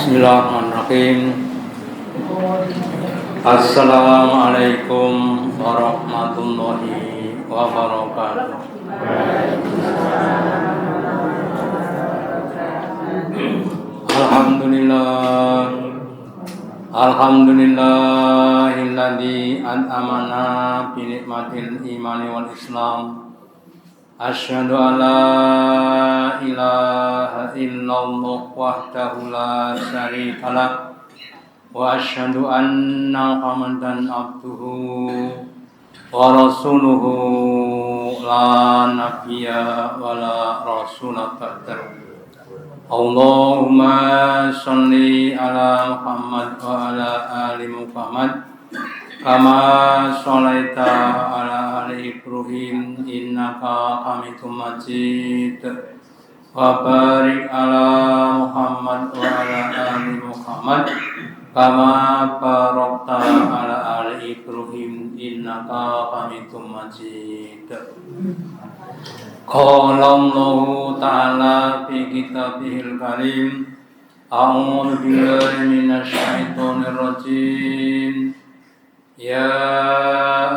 Bismillahirrahmanirrahim. Assalamualaikum warahmatullahi wabarakatuh. Alhamdulillahilladzi an'amana bi nikmatil imani wal islam. Asyhadu an la ilaha illallah wahdahu la syarikalah wa asyhadu anna Muhammadan abduhu wa rasuluhu la nabiyya wa la rasula ba'dahu. Allahumma sholli ala Muhammad wa ala ali Muhammad kama sholaita ala ali Ibrahim innaka Hamidum Majid wa barik ala Muhammad wa ala ali Muhammad kama barakta ala ali Ibrahim innaka Hamidum Majid. Qala Allahu ta'ala fi kitabihil karim a'udzu billahi minasy syaithanir rajim. Ya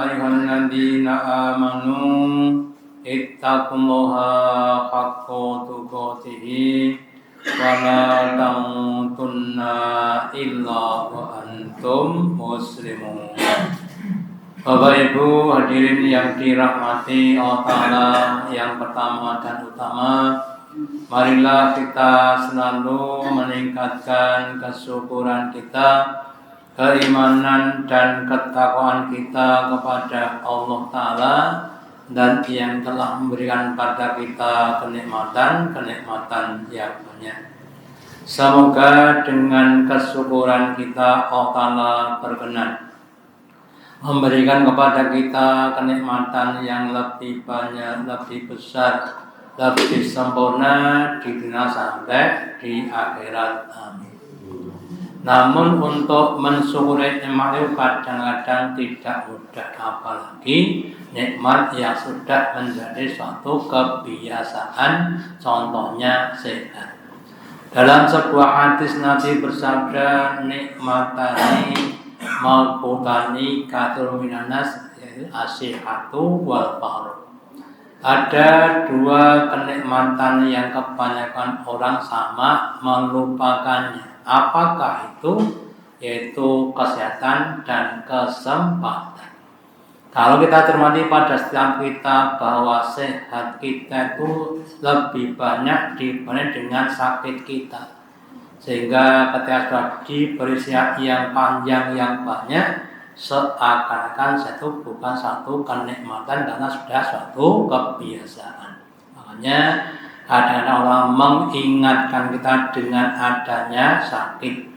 ayyuhalladzina amanu ittaqullaha haqqa tuqatih wa la tamutunna illa wa antum muslimun. Bapak Ibu hadirin yang dirahmati Allah Ta'ala, yang pertama dan utama, marilah kita selalu meningkatkan kesyukuran kita, keimanan dan ketakwaan kita kepada Allah Ta'ala dan yang telah memberikan pada kita kenikmatan yang banyak. Semoga dengan kesyukuran kita Allah Ta'ala berkenan memberikan kepada kita kenikmatan yang lebih banyak, lebih besar, lebih sempurna di dunia sampai di akhirat. Amin. Namun untuk mensyukuri nikmat itu kadang-kadang tidak mudah, apalagi nikmat yang sudah menjadi suatu kebiasaan, contohnya sehat. Dalam sebuah hadis Nabi bersabda, nikmatani maghbutani katsirun minanas, yaitu as-sihhatu wal faqr. Ada dua kenikmatan yang kebanyakan orang sama melupakannya. Apakah itu? Yaitu kesehatan dan kesempatan. Kalau kita cermati pada setiap kita bahwa sehat kita itu lebih banyak dibanding dengan sakit kita. Sehingga ketika sudah diberi sehat yang panjang yang banyak, seakan-akan itu bukan satu kenikmatan karena sudah suatu kebiasaan. Makanya kadang-kadang orang mengingatkan kita dengan adanya sakit.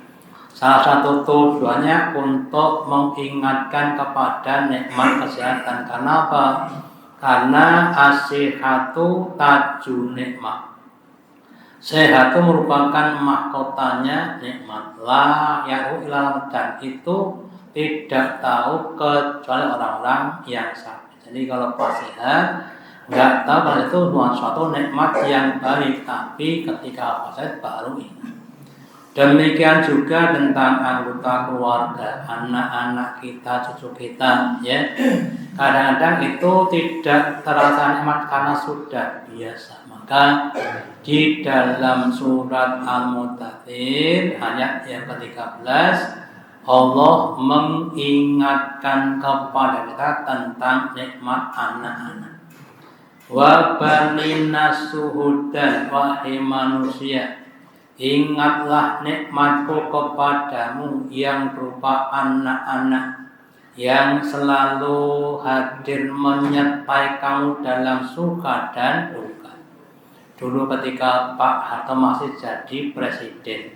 Salah satu tujuannya untuk mengingatkan kepada nikmat kesehatan. Karena apa? Karena as-sihhatu tajun nikmat. Sehat itu merupakan mahkotanya nikmat. La ya'u illa, dan itu tidak tahu kecuali orang-orang yang sakit. Jadi kalau pas sehat nggak tahu kalau itu bukan suatu nikmat yang baik, tapi ketika sakit baru ingat. Demikian juga tentang anggota keluarga, anak-anak kita, cucu kita, ya. Kadang-kadang itu tidak terasa nikmat karena sudah biasa. Maka di dalam surat Al-Muddathir ayat yang ke-13, Allah mengingatkan kepada kita tentang nikmat anak-anak. Wa banina suhudan, wahai manusia, ingatlah nikmatku kepadamu yang berupa anak-anak yang selalu hadir menyertai kamu dalam suka dan duka. Dulu ketika Pak Harto masih jadi presiden,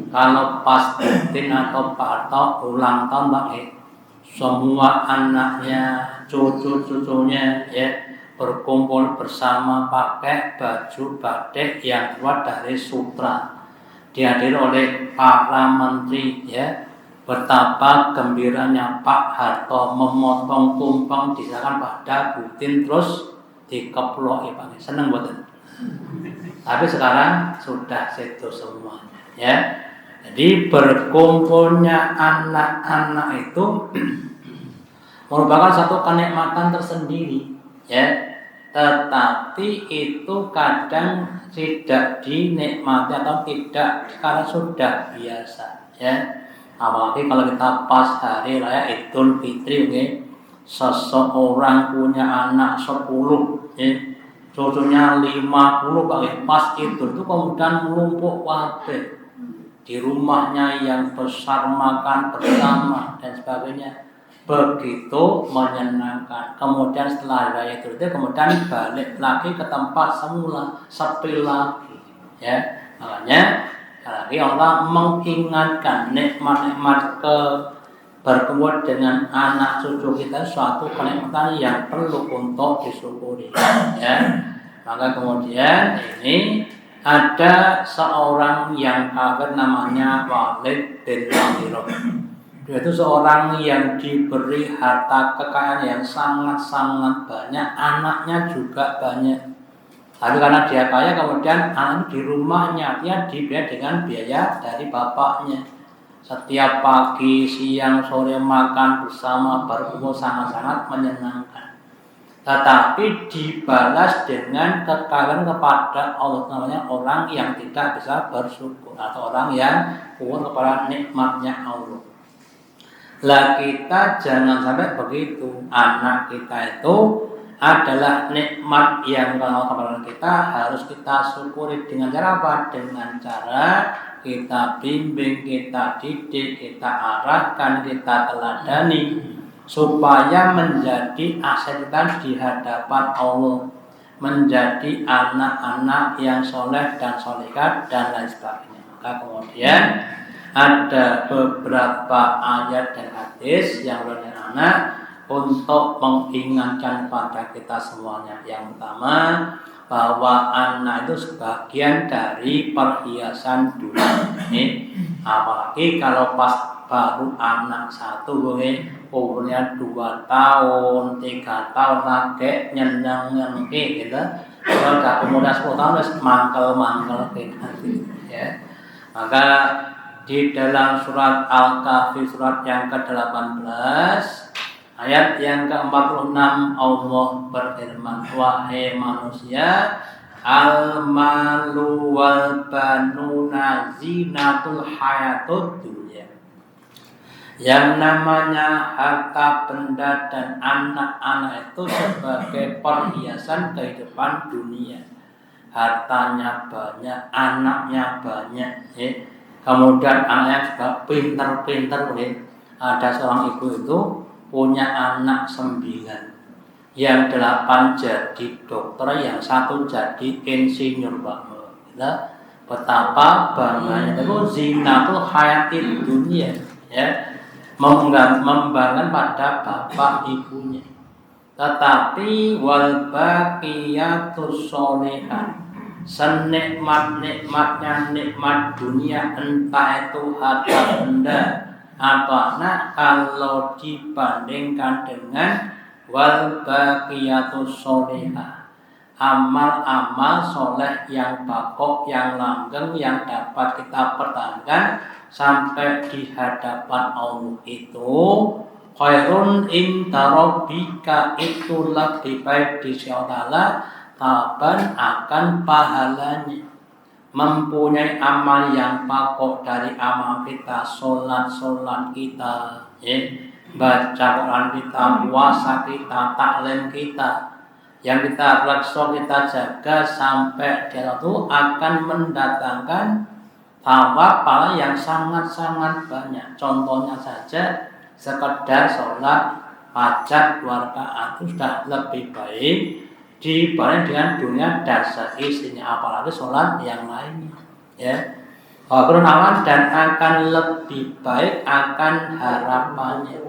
kalau pas Putin atau Pak Harto ulang tahun, semua anaknya, cucu-cucunya, ya, berkumpul bersama pakai baju batik yang terbuat dari sutra. Dihadiri oleh para menteri, ya. Betapa gembiranya Pak Harto memotong tumpeng diserahkan pada Putin, terus dikeplok, Pak. Seneng buatan. Tapi sekarang sudah setu semuanya, ya. Jadi berkumpulnya anak-anak itu merupakan satu kenikmatan tersendiri, ya. Tetapi itu kadang tidak dinikmati atau tidak karena sudah biasa, ya. Apalagi kalau kita pas hari raya Idul Fitri, okay? Seseorang punya anak 10, ya. Cucunya 50, pas Idul itu kemudian menumpuk wadah di rumahnya yang besar, makan bersama dan sebagainya, begitu menyenangkan. Kemudian setelah raya itu kemudian balik lagi ke tempat semula, sepi lagi, ya. Makanya lagi Allah mengingatkan nikmat-nikmat berkumpul dengan anak cucu kita, suatu kenikmatan yang perlu untuk disyukuri, ya. Maka kemudian ini ada seorang yang kafir namanya Walid bin Mughirah. Dia itu seorang yang diberi harta kekayaan yang sangat-sangat banyak, anaknya juga banyak. Tapi karena dia kaya, kemudian anak di rumahnya dia dibiayai dengan biaya dari bapaknya. Setiap pagi, siang, sore makan bersama, berkumpul, sangat-sangat menyenangkan. Tetapi dibalas dengan kekayaan kepada Allah, namanya orang yang tidak bisa bersyukur atau orang yang kufur kepada nikmatnya Allah. Lah kita jangan sampai begitu. Anak kita itu adalah nikmat yang kalau kepada kita harus kita syukuri dengan cara apa? Dengan cara kita bimbing, kita didik, kita arahkan, kita teladani, supaya menjadi aset kita di hadapan Allah, menjadi anak-anak yang soleh dan solehah dan lain sebagainya. Maka kemudian ada beberapa ayat dan hadis yang berkenaan untuk mengingatkan pada kita semuanya. Yang pertama, bahwa anak itu sebagian dari perhiasan dunia ini. Apalagi kalau pas baru anak satu, umurnya 2 tahun, 3 tahun lagi nyeneng gitu. Kalau udah umurnya 10 tahun terus mangkel gitu, ya. Maka di dalam surat Al-Kahfi surat yang ke-18 ayat yang ke-46 Allah berfirman, wahai manusia, al-malu wal banuna zinatul hayatud dunya. Yang namanya harta benda dan anak-anak itu sebagai perhiasan kehidupan dunia. Hartanya banyak, anaknya banyak, ya. Kemudian anaknya juga pintar-pintar, ya. Ada seorang ibu itu punya anak 9, yang 8 jadi dokter, yang 1 jadi insinyur, Pak. Nah, betapa bangganya itu zinatul hayatid dunia, ya. Membanggakan pada bapak ibunya. Tetapi wal baqiyatus sholihah, senikmat-nikmatnya nikmat dunia, entah itu harta benda atau anak, kalau dibandingkan dengan wal baqiyatus sholihah, amal-amal soleh yang bakok, yang langgeng, yang dapat kita pertahankan sampai di hadapan Allah, itu khairun inda rabbika, itu lebih baik di sisi Allah, taban akan pahalanya. Mempunyai amal yang pokok dari amal kita, solat kita, ya, baca Quran kita, puasa kita, taklim kita, yang kita rekso, kita jaga sampai dia itu akan mendatangkan thawab pahala yang sangat-sangat banyak. Contohnya saja sekedar sholat hajat 2 rakaat itu sudah lebih baik dibanding dengan dunia dan seisinya, apalagi sholat yang lainnya, ya. Dan akan lebih baik akan harapannya.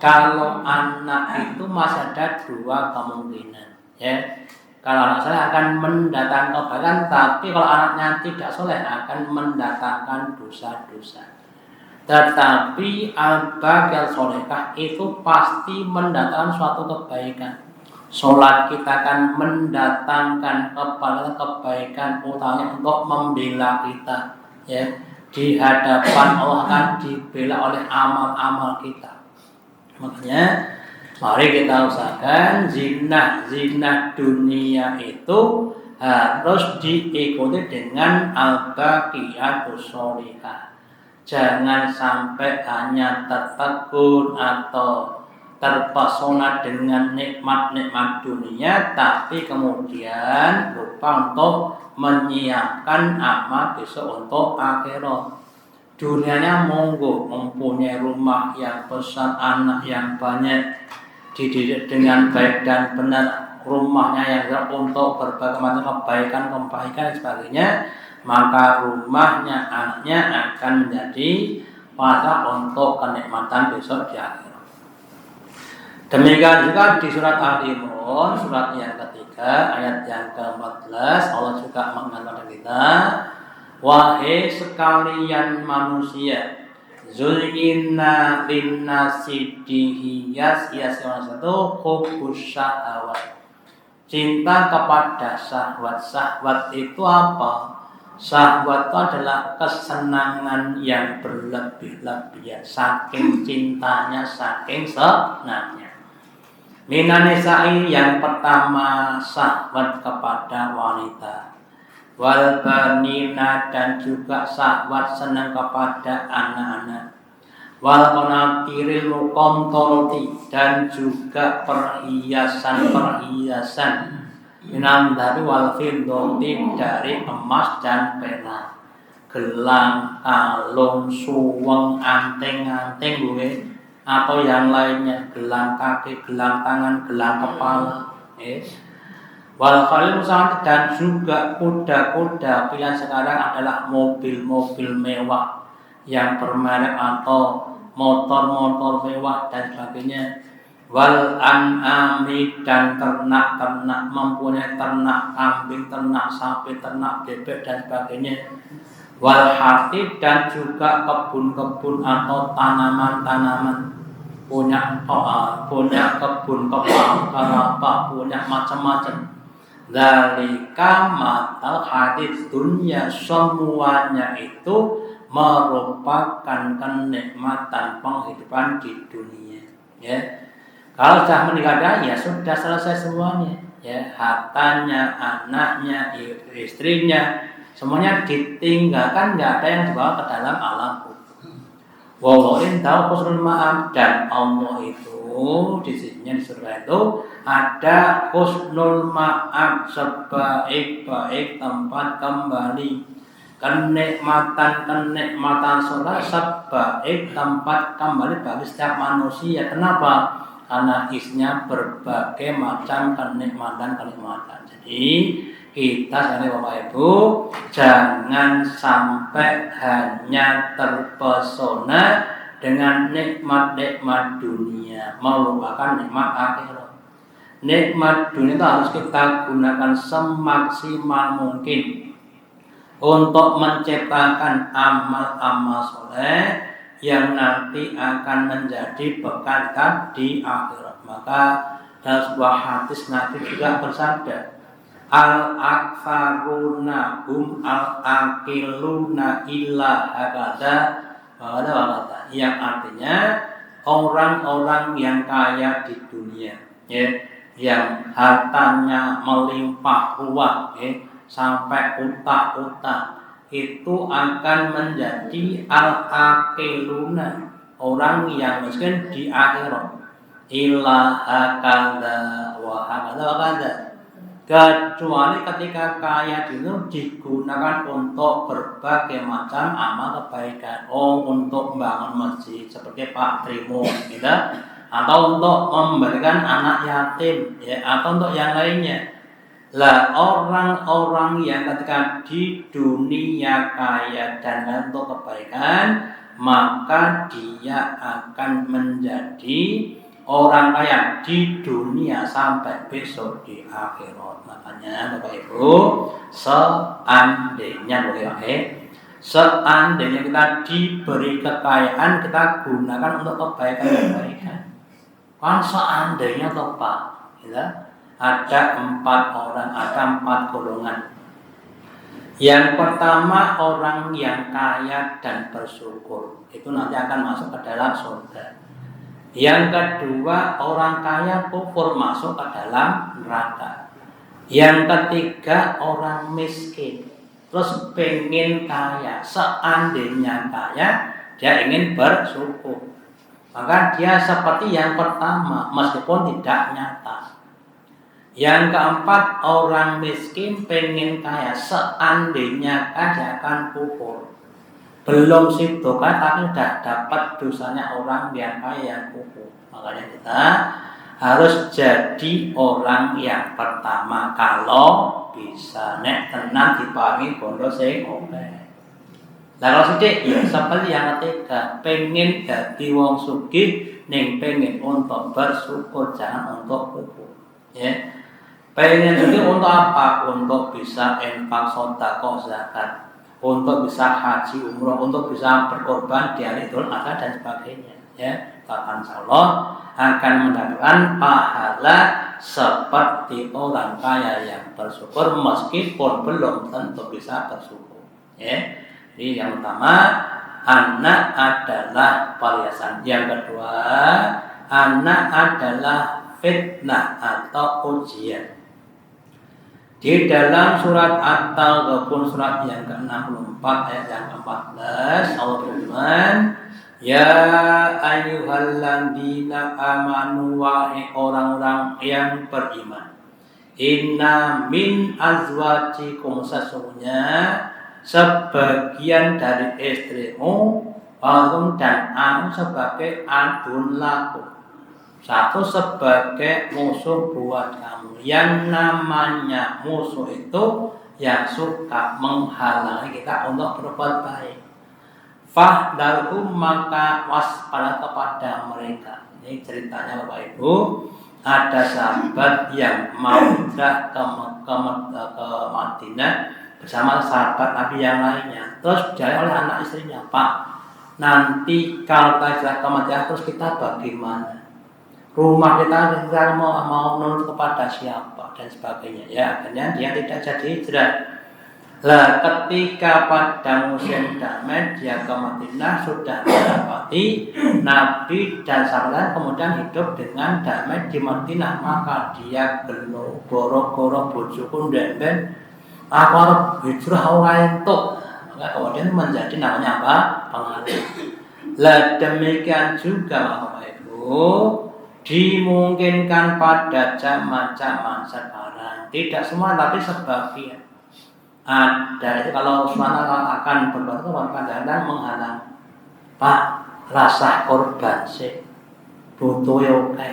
Kalau anak itu masih ada 2 kemungkinan, ya. Kalau anak soleh akan mendatangkan kebaikan, tapi kalau anaknya tidak soleh akan mendatangkan dosa-dosa. Tetapi al-baqiyah solehah itu pasti mendatangkan suatu kebaikan. Sholat kita akan mendatangkan kebaikan utamanya untuk membela kita, ya. di hadapan Allah akan dibela oleh amal-amal kita. Makanya mari kita usahakan zina dunia itu harus diikuti dengan al-baqiyatus sholihah. Jangan sampai hanya tertegun atau terpesona dengan nikmat-nikmat dunia, tapi kemudian lupa untuk menyiapkan amal besok untuk akhirat. Dunianya monggo, mempunyai rumah yang besar, anak yang banyak, dididik dengan baik dan benar, rumahnya yang untuk berbagai macam kebaikan dan sebagainya, maka rumahnya, anaknya akan menjadi pasar untuk kenikmatan besok di akhirat. Demikian juga di surat Al-Imran, surat yang ketiga, ayat yang ke-14, Allah juga mengingatkan kita, wahai sekalian manusia, zuyyina linnasi dihias-hias satu hubbus syahwat. Cinta kepada syahwat. Syahwat itu apa? Syahwat itu adalah kesenangan yang berlebih-lebihan, saking cintanya, saking senangnya. Minanisai yang pertama syahwat kepada wanita, wal banina dan juga syahwat senang kepada anak-anak, wal qanatiril muqantarati dan juga perhiasan minam dari wal fiddati dari emas dan perak, gelang, kalung, suweng, anting-anting gue atau yang lainnya, gelang kaki, gelang tangan, gelang kepala, wal khalil musawwamah dan juga kuda-kuda. Pilihan sekarang adalah mobil-mobil mewah yang bermerek atau motor-motor mewah dan sebagainya. Wal an'ami dan ternak-ternak, mempunyai ternak kambing, ternak sapi, ternak bebek dan sebagainya. Wal harti dan juga kebun-kebun atau tanaman-tanaman, punya kebun kelapa, punya macam-macam. Dzalika matal hadits dunia, semuanya itu merupakan kenikmatan penghidupan di dunia. Ya, kalau sudah meninggal ya sudah selesai semuanya. Ya, hartanya, anaknya, istrinya, semuanya ditinggalkan, nggak ada yang dibawa ke dalam alam kubur. Wallahin tahu husnul ma'ab, dan Allah itu di sisinya di surga itu ada husnul ma'ab, sebaik-baik tempat kembali. Kenikmatan surga sebaik tempat kembali bagi setiap manusia. Kenapa? Karena isinya berbagai macam kenikmatan. Jadi kita sekali Bapak Ibu jangan sampai hanya terpesona dengan nikmat-nikmat dunia, melupakan nikmat akhirat. Nikmat dunia itu harus kita gunakan semaksimal mungkin untuk menciptakan amal-amal soleh yang nanti akan menjadi bekal kita di akhirat. Maka dalam sebuah hadis Nabi juga bersabda, al-aktharuna hum al-aqiluna illa hakada wakata, yang artinya orang-orang yang kaya di dunia, ya, yang hartanya melimpah ruah, sampai utang-utang, itu akan menjadi al-aqiluna, orang yang miskin di akhirat, illa hakada wa hakada, kecuali ketika kaya dulu digunakan untuk berbagai macam amal kebaikan, untuk membangun masjid seperti Pak Trimo, gitu, atau untuk memberikan anak yatim, ya, atau untuk yang lainnya. Lah orang-orang yang ketika di dunia kaya dan untuk kebaikan, maka dia akan menjadi orang kaya di dunia sampai besok di akhirat. Makanya Bapak Ibu, seandainya kita diberi kekayaan, kita gunakan untuk kebaikan. Kan seandainya toh Pak, ya, ada 4 orang, ada 4 golongan. Yang pertama orang yang kaya dan bersyukur, itu nanti akan masuk ke dalam surga. Yang kedua orang kaya kufur, masuk ke dalam neraka. Yang ketiga orang miskin, terus pengen kaya, seandainya kaya dia ingin bersyukur, maka dia seperti yang pertama meskipun tidak nyata. Yang keempat orang miskin pengen kaya, seandainya kaya akan kufur. Belum situ kan, tapi sudah dapat dosanya orang yang kaya yang kufur. Makanya kita harus jadi orang yang pertama kalau bisa nek tenan diparingi bondo sing oke. Lah kalau sithik ya seperti yang ketiga, pengen dadi wong sugih ning pengen untuk bersyukur, jangan untuk kufur. Ya. Pengen sugih untuk apa? Untuk bisa infak, sedekah, zakat, untuk bisa haji, umroh, untuk bisa berkorban di hari Idul Adha dan sebagainya. Ya, bahkan insyaallah akan mendapatkan pahala seperti orang kaya yang bersyukur meskipun belum tentu bisa bersyukur. Ya. Jadi yang pertama, anak adalah perhiasan. Yang kedua, anak adalah fitnah atau ujian. Di dalam surat At-Taghabun surat yang ke-64 ayat yang ke-14 Allah berfirman, ya ayyuhalladzina amanu, wahai orang-orang yang beriman, inna min azwajikum, sesungguhnya sebagian dari istrimu, walum dan anu sebagai adun laku, satu sebagai musuh buat kamu. Yang namanya musuh itu yang suka menghalangi kita untuk berbuat baik. Fahdharhum, maka waspada kepada mereka. Ini ceritanya Bapak Ibu, ada sahabat yang mau hijrah ke Madinah bersama sahabat Nabi yang lainnya. Terus dijawab oleh anak istrinya, Pak, nanti kalau kita hijrah ke Madinah terus kita bagaimana? Rumah kita mau menurut kepada siapa dan sebagainya. Ya, akhirnya dia tidak jadi hijrah. Lah ketika pada musim damai dia ke Madinah sudah mendapati Nabi dan sahabat kemudian hidup dengan damai di Madinah, maka dia goro-goro bojoku ndek-ndek aku arep hijrah ora entuk. Maka kemudian menjadi namanya apa? Pengaruh. Lah demikian juga Bapak Ibu, dimungkinkan pada zaman-zaman sekarang, tidak semua tapi sebagian ada itu kalau suara akan berbuat kadang-kadang menghalang, Pak, rasa korban sih butuh oke.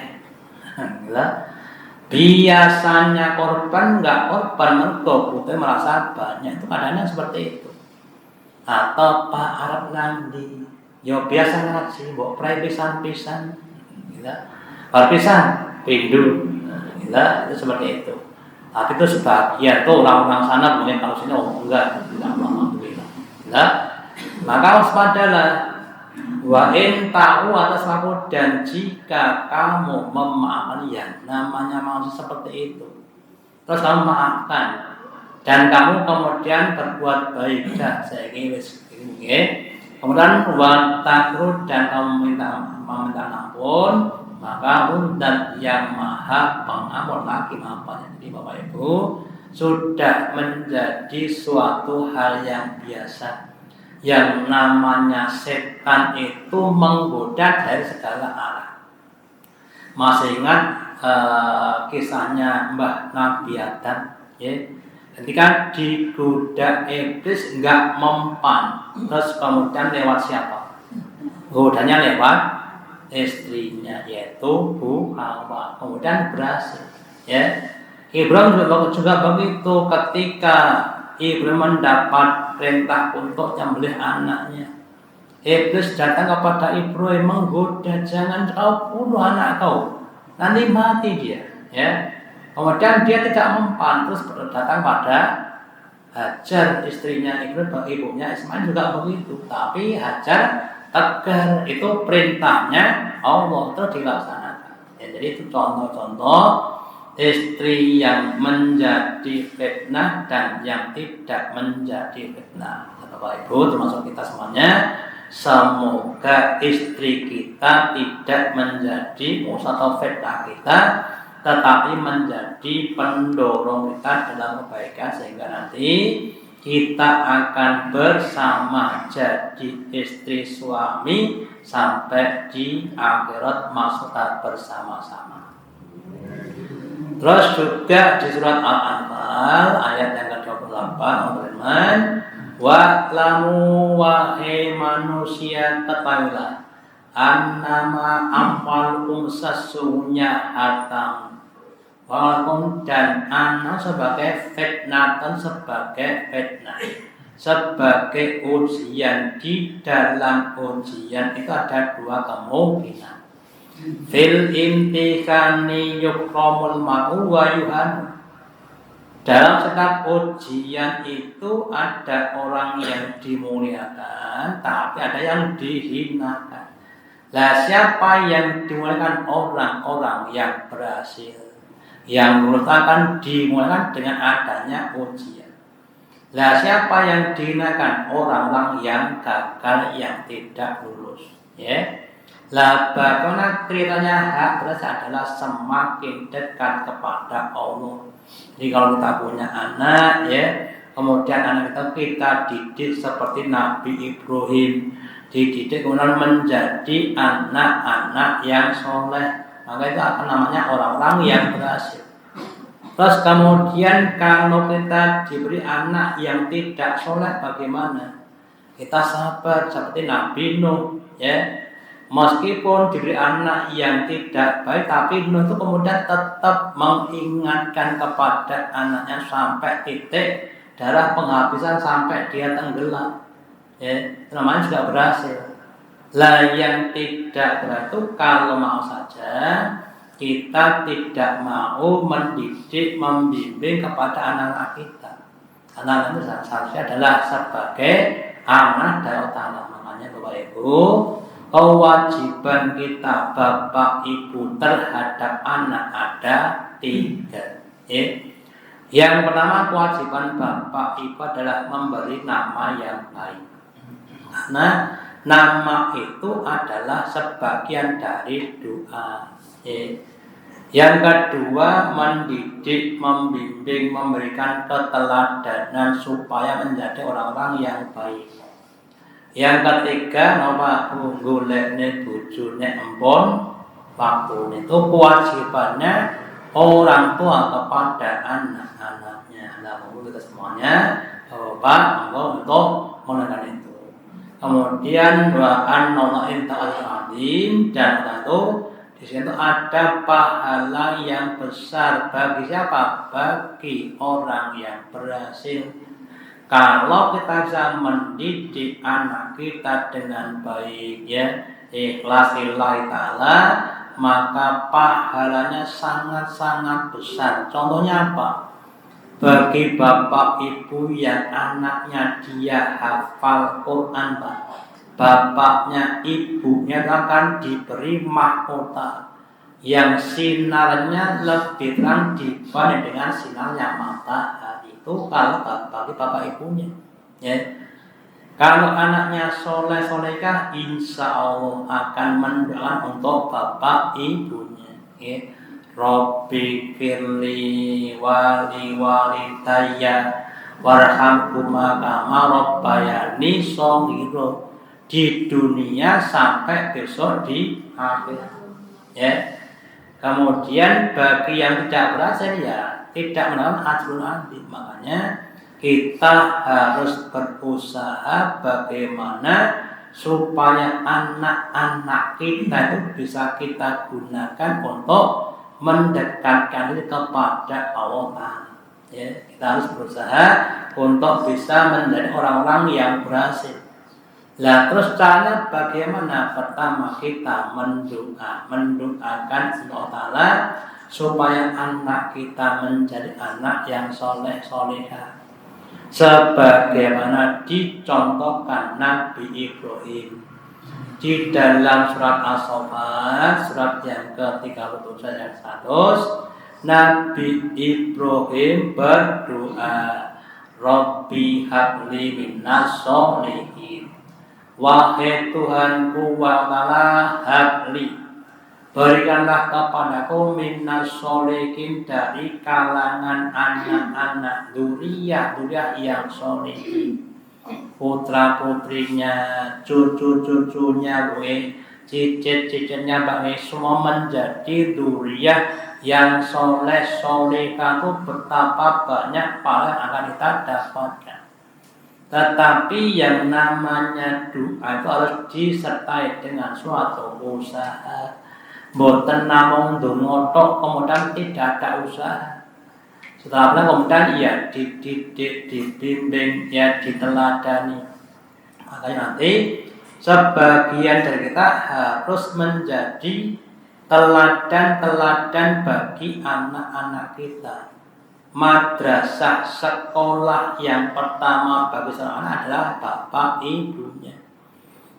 Biasanya korban nggak korban mergo butuh merasa banyak, itu kadang-kadang seperti itu. Atau Pak Arab nanti yo biasa ngaji mbok prai pisan-pisan gila. Pisan pindu, gila, itu seperti itu. Tapi itu sebagian tuh orang-orang sana mungkin kalau sini enggak, alhamdulillah. Nah, maka waspadalah. Wa in ta'u atas aku, dan jika kamu memaafkan, ya namanya manusia seperti itu. Terus kamu maafkan dan kamu kemudian berbuat baik, saya ingin kemudian wa takru, dan kamu minta ampun, maka dan yang maha pengampun lagi maafnya. Jadi Bapak Ibu, sudah menjadi suatu hal yang biasa. Yang namanya setan itu menggoda dari segala arah. Masih ingat kisahnya Mbah Nabi Adam, ya? Ketika digoda iblis enggak mempan, terus kemudian lewat siapa? Godanya lewat istrinya, yaitu Bu Hawa, kemudian berhasil. Ya, Ibrahim juga begitu. Ketika Ibrahim mendapat perintah untuk menyembelih anaknya, iblis datang kepada Ibrahim menggoda, jangan kau bunuh anak kau, nanti mati dia. Ya, kemudian dia tidak mempan, terus datang pada Hajar, istrinya Ibrahim, ibunya Ismail juga begitu. Tapi Hajar tegar, itu perintahnya Allah terus dilaksanakan. Ya, jadi itu contoh-contoh istri yang menjadi fitnah dan yang tidak menjadi fitnah. Bapak Ibu termasuk kita semuanya, semoga istri kita tidak menjadi musuh atau fitnah kita, tetapi menjadi pendorong kita dalam kebaikan, sehingga nanti kita akan bersama jadi istri suami sampai di akhirat maksudnya bersama-sama. Terus juga di surat Al-Anfal ayat yang ke-28 berfirman, wa'lamu wahai manusia ketahuilah annama amwalukum sesungguhnya harta walaupun dan anak sebagai fitnah dan sebagai fitnah, sebagai ujian. Di dalam ujian itu ada dua kemungkinan. Fil imtikani yukramul ma'u wa yuhanu. Dalam setiap ujian itu ada orang yang dimuliakan, tapi ada yang dihinakan. Lah siapa yang dimuliakan? Orang-orang yang berhasil, yang lulus akan dimuliakan dengan adanya ujian. Lah siapa yang dihinakan? Orang-orang yang gagal, yang tidak lulus. Ya. Lah bagaimana ceritanya? Hak berarti adalah semakin dekat kepada Allah. Jadi kalau kita punya anak, ya, kemudian anak kita didik seperti Nabi Ibrahim, dididik kemudian menjadi anak-anak yang soleh, maka itu akan namanya orang-orang yang berhasil. Terus kemudian kalau kita diberi anak yang tidak soleh, bagaimana? Kita sabar seperti Nabi Nuh, ya. Meskipun diberi anak yang tidak baik, tapi Nuh itu kemudian tetap mengingatkan kepada anaknya sampai titik darah penghabisan, sampai dia tenggelam. Ya, namanya juga berhasil. Lah yang tidak berhasil kalau mau saja kita tidak mau mendidik, membimbing kepada anak-anak kita. Anak-anak itu seharusnya adalah sebagai amanah dari Allah. Makanya Bapak Ibu, kewajiban kita bapak ibu terhadap anak ada 3. Yang pertama, kewajiban bapak ibu adalah memberi nama yang baik. Karena nama itu adalah sebagian dari doa. Yang kedua, mendidik, membimbing, memberikan keteladanan supaya menjadi orang-orang yang baik. Yang ketiga, nama golekne bojone empon waktu itu kewajibannya orang tua kepada anak-anaknya. Nah, kita semuanya Bapak untuk melakukan itu. Kemudian doaan Allah Azim, dan tentu di situ ada pahala yang besar bagi siapa? Bagi orang yang berhasil. Kalau kita bisa mendidik anak kita dengan baik, ya, ikhlas lillahi ta'ala, maka pahalanya sangat-sangat besar. Contohnya apa? Bagi bapak ibu yang anaknya dia hafal Quran, bapaknya ibunya akan diberi mahkota yang sinarnya lebih terang dibanding dengan sinarnya matahari. Itu kalau bagi bapak ibunya, ya. Kalau anaknya soleh solehah, insya Allah akan mendoakan untuk bapak ibunya, ya. Robbi firli wali walidayya warhamhuma kama rabbayani shaghira, di dunia sampai besok di akhirat, ya. Kemudian bagi yang tidak berhasil, ya, tidak mendapatkan ajrul adzim. Makanya kita harus berusaha bagaimana supaya anak-anak kita itu bisa kita gunakan untuk mendekatkan diri kepada Allah. Ya, kita harus berusaha untuk bisa menjadi orang-orang yang berhasil. Lah terus caranya bagaimana? Pertama kita mendoakan Allah Ta'ala supaya anak kita menjadi anak yang soleh solehah, sebagaimana dicontohkan Nabi Ibrahim di dalam surat As-Saffat, surat yang ke-37 ayat 100. Nabi Ibrahim berdoa, Rabbi habli minas sholihin. Wahai Tuhanku wa ta'ala, habli, berikanlah kepadaku minas sholihin, dari kalangan anak-anak dzurriyyah yang sholihin, putra-putrinya, cucu-cucunya, cicit-cicitnya bagi semua menjadi dzurriyyah yang soleh solehah. Betapa banyak pahala yang akan kita dapatkan. Tetapi yang namanya doa itu harus disertai dengan suatu usaha. Mboten namung ndonga tok kemudian tidak ada usaha. Setelah kemudian ya dididik, dibimbing, ya diteladani. Makanya nanti sebagian dari kita harus menjadi teladan-teladan bagi anak-anak kita. Madrasah sekolah yang pertama bagi seorang anak adalah bapak ibunya.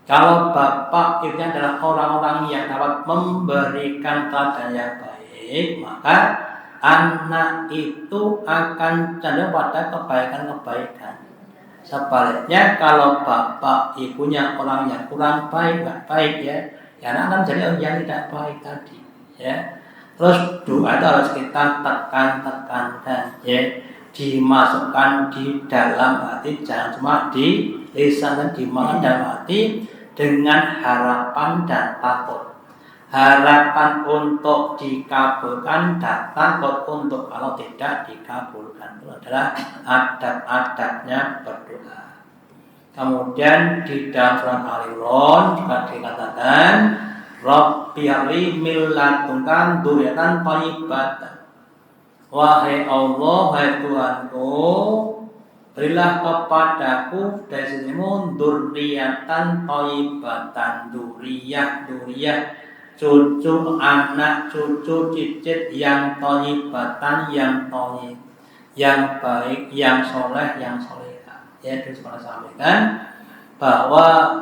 Kalau bapak ibunya adalah orang-orang yang dapat memberikan teladan yang baik, maka anak itu akan cenderung pada kebaikan-kebaikan. Sebaliknya kalau bapak ibunya orang yang kurang baik, nggak baik ya anak akan jadi orang yang tidak baik tadi ya. Terus doa itu harus kita tekankan ya, dimasukkan di dalam hati, jangan cuma di lisan dan dimakan dalam hati dengan harapan dan takut. Harapan untuk dikabulkan dan takut untuk kalau tidak dikabulkan. Itu adalah adab-adabnya berdoa. Kemudian di dalam surat Al-Imran juga dikatakan, Rabbi habli min ladunka dzurriyyatan thayyibatan. Wahai Allah, wahai Tuhanku, berilah kepadaku dari sisimu dzurriyyatan thayyibatan, dzurriyyah, cucu, anak, cucu, cicit yang thayyibatan, yang thayyib, yang baik, yang soleh, yang solehah. Ya, itu seperti sampaikan bahwa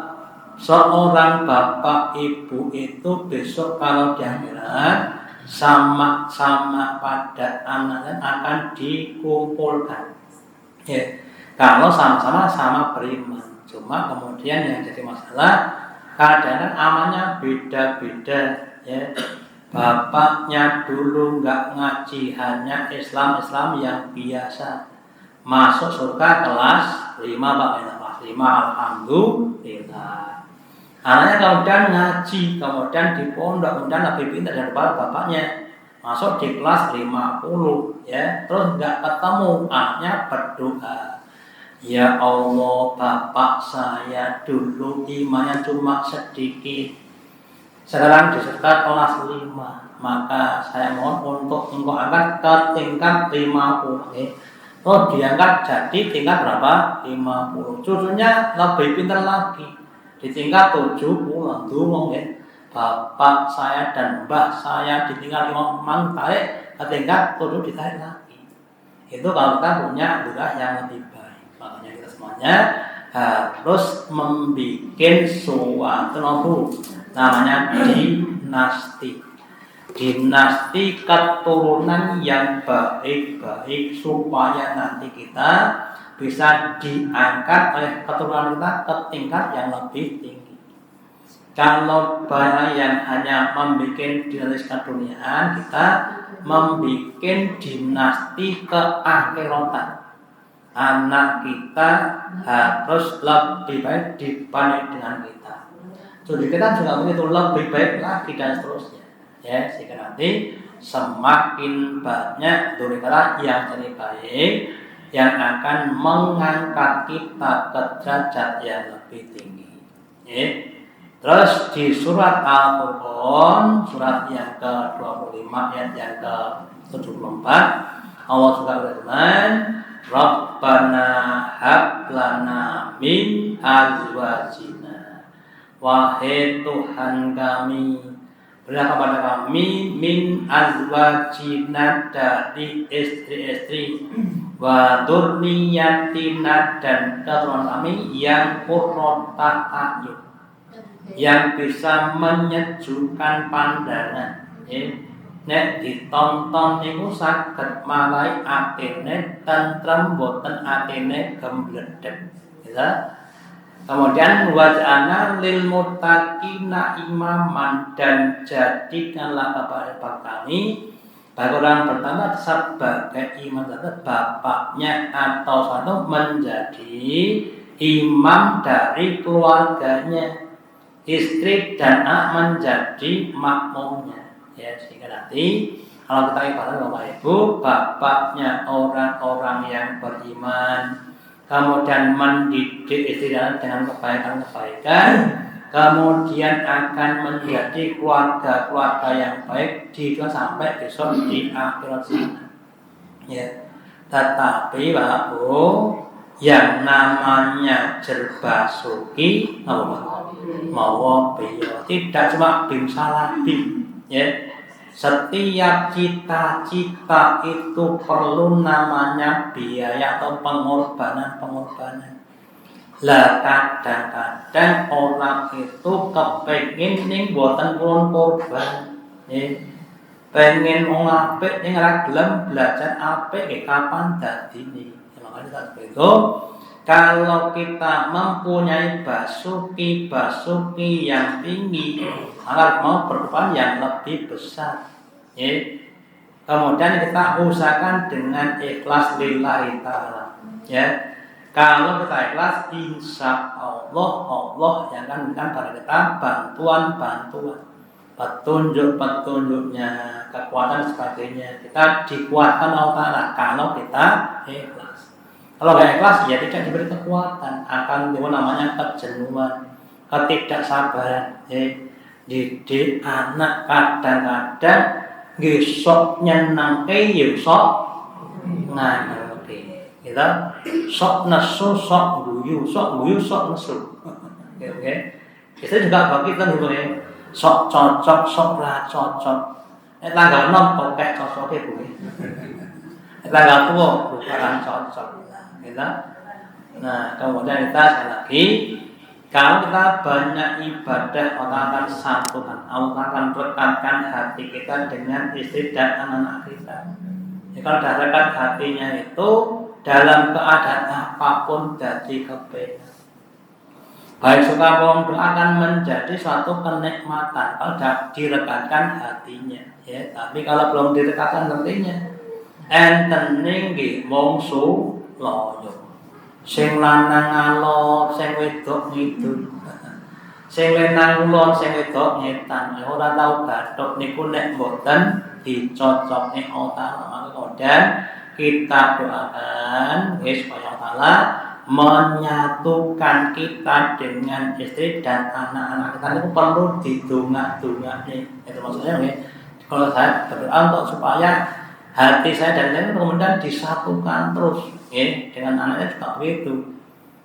seorang bapak ibu itu besok kalau di akhirat sama-sama pada anaknya akan dikumpulkan. Ya, kalau sama-sama beriman. Cuma kemudian yang jadi masalah kadang-kadang amalnya beda-beda. Ya, bapaknya dulu nggak ngaji, hanya Islam yang biasa. Masuk surga kelas 5 kelas 5, alhamdulillah. Anaknya kemudian ngaji, kemudian di pondok, kemudian lebih pintar daripada bapaknya, masuk di kelas 50 ya, terus nggak ketemu. Anaknya berdoa, ya Allah, bapak saya dulu imannya cuma sedikit, sekarang di kelas 5, maka saya mohon untuk engkau angkat ke tingkat 50 ya. Oh, diangkat jadi tingkat berapa? 50. Cucunya lebih pintar lagi, di tingkat 70. Dulu ya, bapak saya dan mbah saya di tingkat 5 memang tarik ke tingkat 7, ditarik lagi. Itu kalau kita punya doa yang lebih baik. Makanya kita semuanya harus membuat suatu namanya dinasti. Dinasti keturunan yang baik-baik supaya nanti kita bisa diangkat oleh keturunan kita ke tingkat yang lebih tinggi. Kalau banyak yang hanya membuat dinasti keduniaan, kita membuat dinasti keakhiratan. Anak kita harus lebih baik dibanding dengan kita. Jadi kita juga begitu, lebih baik lagi dan seterusnya. Ya, sehingga nanti semakin banyak dzurriyyah yang jadi baik, yang akan mengangkat kita ke derajat yang lebih tinggi. Ya. Terus di surat Al-Furqan, surat yang ke-25 ayat yang ke-74, Allah juga berfirman, Rabbana hab lana min azwajina. Wahai Tuhan kami, berilah kepada kami min azwajina, dari istri-istri, wa dzurriyyatina, dan keturunan kami yang qurrata a'yun, yang bisa menyejukkan pandangan. nek ditonton niku saged marai atine tentrem boten atine gembledhek. Ya. Kemudian waj'alna lil muttaqina imaman, dan jadikanlah kepada kami bagi orang pertama sebagai imam, bapaknya atau satu menjadi imam dari keluarganya, istri dan anak menjadi makmumnya. Ya, sehingga nanti kalau kita ibarat Bapak Ibu, bapaknya orang-orang yang beriman, kemudian mendidik istri dengan kebaikan-kebaikan, kemudian akan menjadi keluarga-keluarga yang baik di sampai besok di akhirat sana. Ya. Tetapi Pak Bu, yang namanya jerbasuki mawa biyo tidak cuma bim salah bim, ya. Setiap cita-cita itu perlu namanya biaya atau pengorbanan. Lah kadang-kadang orang itu kepengin ning boten purun korban. Pengen wong apik ning ora gelem belajar apik kapan dadine. Makanya tak begitu. Kalau kita mempunyai basuki yang tinggi, agar mau berkorban yang lebih besar. Ya. Kemudian kita usahakan dengan ikhlas lillahi ta'ala. Ya. Kalau kita ikhlas, insya Allah yang akan memberikan pada kita bantuan, petunjuknya, kekuatan sebagainya. Kita dikuatkan Allah Ta'ala kalau kita ikhlas. Kalau nggak ikhlas, ya tidak diberi kekuatan, akan timbul namanya kejenuhan, ketidaksabaran. Didik anak kadang-kadang gesok nyenangke, gesok ngangepe. Gitu. Sok nesu, sok guyu, sok nesu. Oke. Itu juga bagi kita nih, sok cocok, sok ra cocok. Tanggal 6 kok cocoknya Bu. Tanggal tua bukan cocok. Gitu. Nah, kemudian kita sekali lagi, kalau kita banyak ibadah, Allah akan satukan, Allah akan rekatkan hati kita dengan istri dan anak-anak kita. Jadi kalau sudah rekat hatinya itu dalam keadaan apapun jadi kepengen. Baik suka maupun akan menjadi suatu kenikmatan kalau sudah direkatkan hatinya. Ya, tapi kalau belum direkatkan hatinya, enten nggih mongso loyo. Sing lanang ngalor, sing wedok ngidul. Sing lanang ulon, sing wedok ngetan. Ora tau gathuk niku nek mboten dicocokne Allah. Kemudian kita doakan supaya Allah menyatukan kita dengan istri dan anak-anak kita. Itu perlu didongak-dongakne. Itu maksudnya nggih. Kalau saya berdoa untuk supaya hati saya dan saya kemudian disatukan terus, ya, dengan anaknya juga begitu.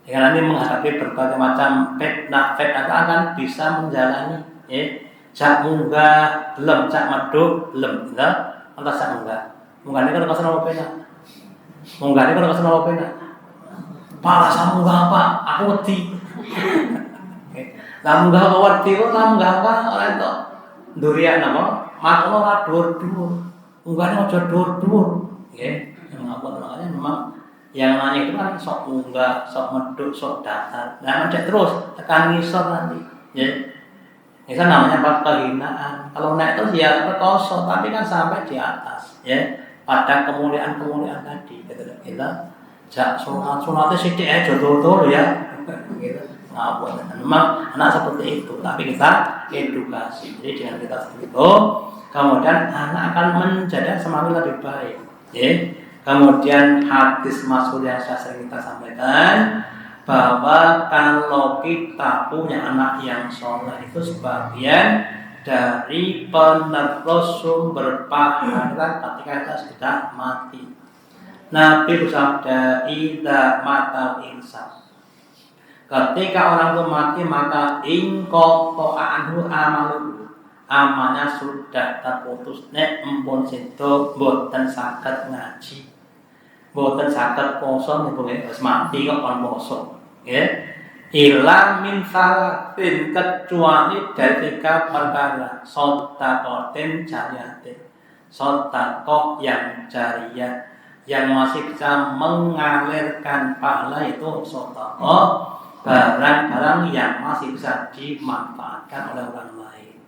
Jika nanti menghadapi berbagai macam fitnah akan bisa menjalani, ya. Cak munggah belum, cak meduk belum, gitu. Antas cak munggah ini kalau kasih nama pena, munggah ini kalau kasih nama pena. Pala sama munggah apa? Aku wedi. Lah munggah apa wedi? Lah munggah apa? Orang itu durian apa? Makhluk ora dur-dur. Munggahnya aja dur-dur. Nggih, makanya memang yang nanya itu kan sok munggah, sok meduk, sok datar. Nah, macet terus tekan ngisor nanti. Ya. Itu namanya apa? Kehinaan. Kalau naik terus ya perkoso, tapi kan sampai di atas, ya. Pada kemuliaan tadi, gitu. Jak sunatnya sithik aja jodoh ya. Gitu. Ngapun. Memang anak seperti itu, tapi kita edukasi. Jadi dengan kita seperti itu, kemudian anak akan menjadi semakin lebih baik. Ya. Kemudian hadis masyhur yang sering kita sampaikan bahwa kalau kita punya anak yang soleh itu sebagian dari penerus sumber pahala ketika kita sudah mati. Nabi bersabda, "Idza matal insan." Ketika orang itu mati maka ingqata anhu amalu. Amalnya sudah terputus. Nek empun situ mboten saged ngaji, mboten saged poso niku wis mati kok kon poso, nggih. Ila min salatin, kecuali dari 3 perkara, sedekatin jariyatin, sedekah yang jariyah yang masih bisa mengalirkan pahala itu sedekah barang-barang yang masih bisa dimanfaatkan oleh orang lain.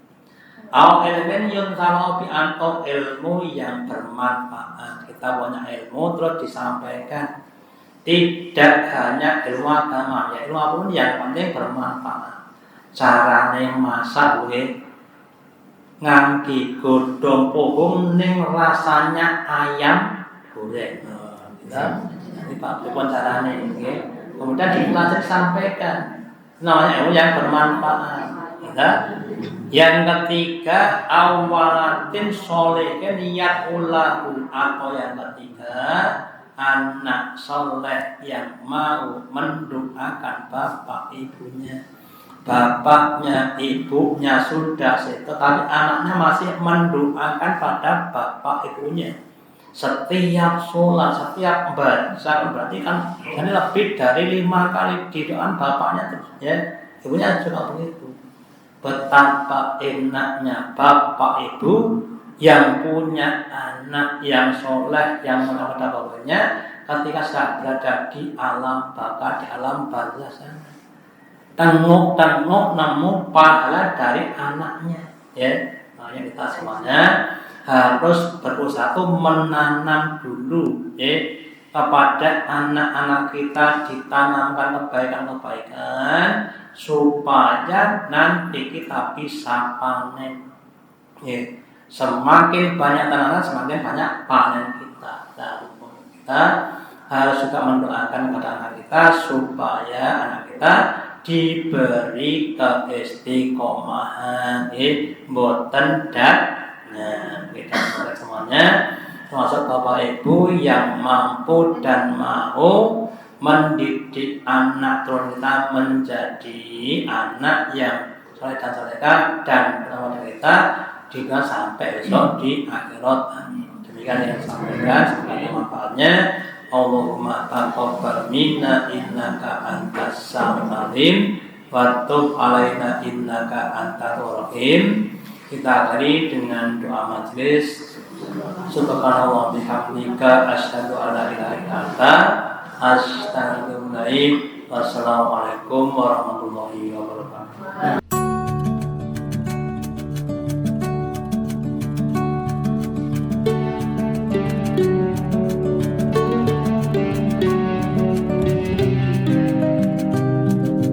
Au ilmin yuntafa'u bi atau ilmu yang bermanfaat. Kita punya ilmu terus disampaikan. Tidak hanya ilmu agama, ya ilmu apapun yang penting bermanfaat. Carane masak nggih ngangge godhong pohon ning rasanya ayam goreng. Ini Pak Pripun carane nggih. Kemudian dipelajari sampaikan. Namanya ilmu yang bermanfaat. Ya. Yang ketiga awalatin sholihin ya'ulahu, atau yang ketiga anak soleh yang mau mendoakan bapak ibunya. Bapaknya, ibunya sudah seto, tapi anaknya masih mendoakan pada bapak ibunya. Setiap sholat, setiap baca, berarti kan ini lebih dari 5 kali didoakan bapaknya terus, ya. Ibunya juga begitu. Betapa enaknya bapak ibu yang punya anak yang soleh, yang mendoakan bapaknya ketika sudah berada di alam baka, di alam barzah sana. Tengok nemu pahala dari anaknya, ya. Makanya kita semuanya harus berusaha menanam dulu, ya, kepada anak-anak kita, ditanamkan kebaikan-kebaikan supaya nanti kita bisa panen, ya. Semakin banyak tanaman, semakin banyak panen kita. Nah, kita harus juga mendoakan kepada anak kita supaya anak kita diberi keistiqomahan, boten dak. Nah, kita semuanya termasuk bapak ibu yang mampu dan mau mendidik anak turun kita menjadi anak yang soleh dan solehah dan bersama kita juga sampai besok di akhirat. Demikian yang saya sampaikan, sebagai manfaatnya. Allahumma taqabbal minna innaka antas samiul alim wa tub alaina innaka antat rahim. Kita akhiri dengan doa majelis. Subhanallah bihamdika asyhadu an la ilaha illa anta astaghfiruka wa atubu ilaik. Wassalamualaikum warahmatullahi wabarakatuh.